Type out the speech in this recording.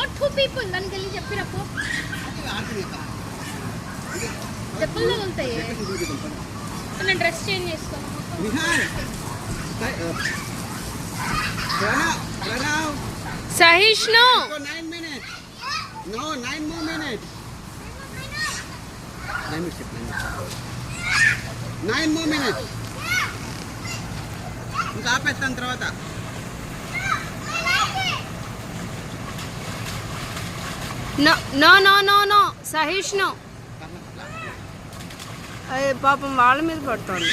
not two people. దానికి వెళ్ళి చెప్పిరప్పు చెప్పులు తగులుతాయి. నేను డ్రెస్ చేంజ్ చేసుకోను. Sahishnu 9 minutes. No, 9 more minutes. 9 more minutes. ఇంకా ఆపేస్తాను తర్వాత. సహిష్ణు పాపం వాళ్ళ మీద పడుతుంది.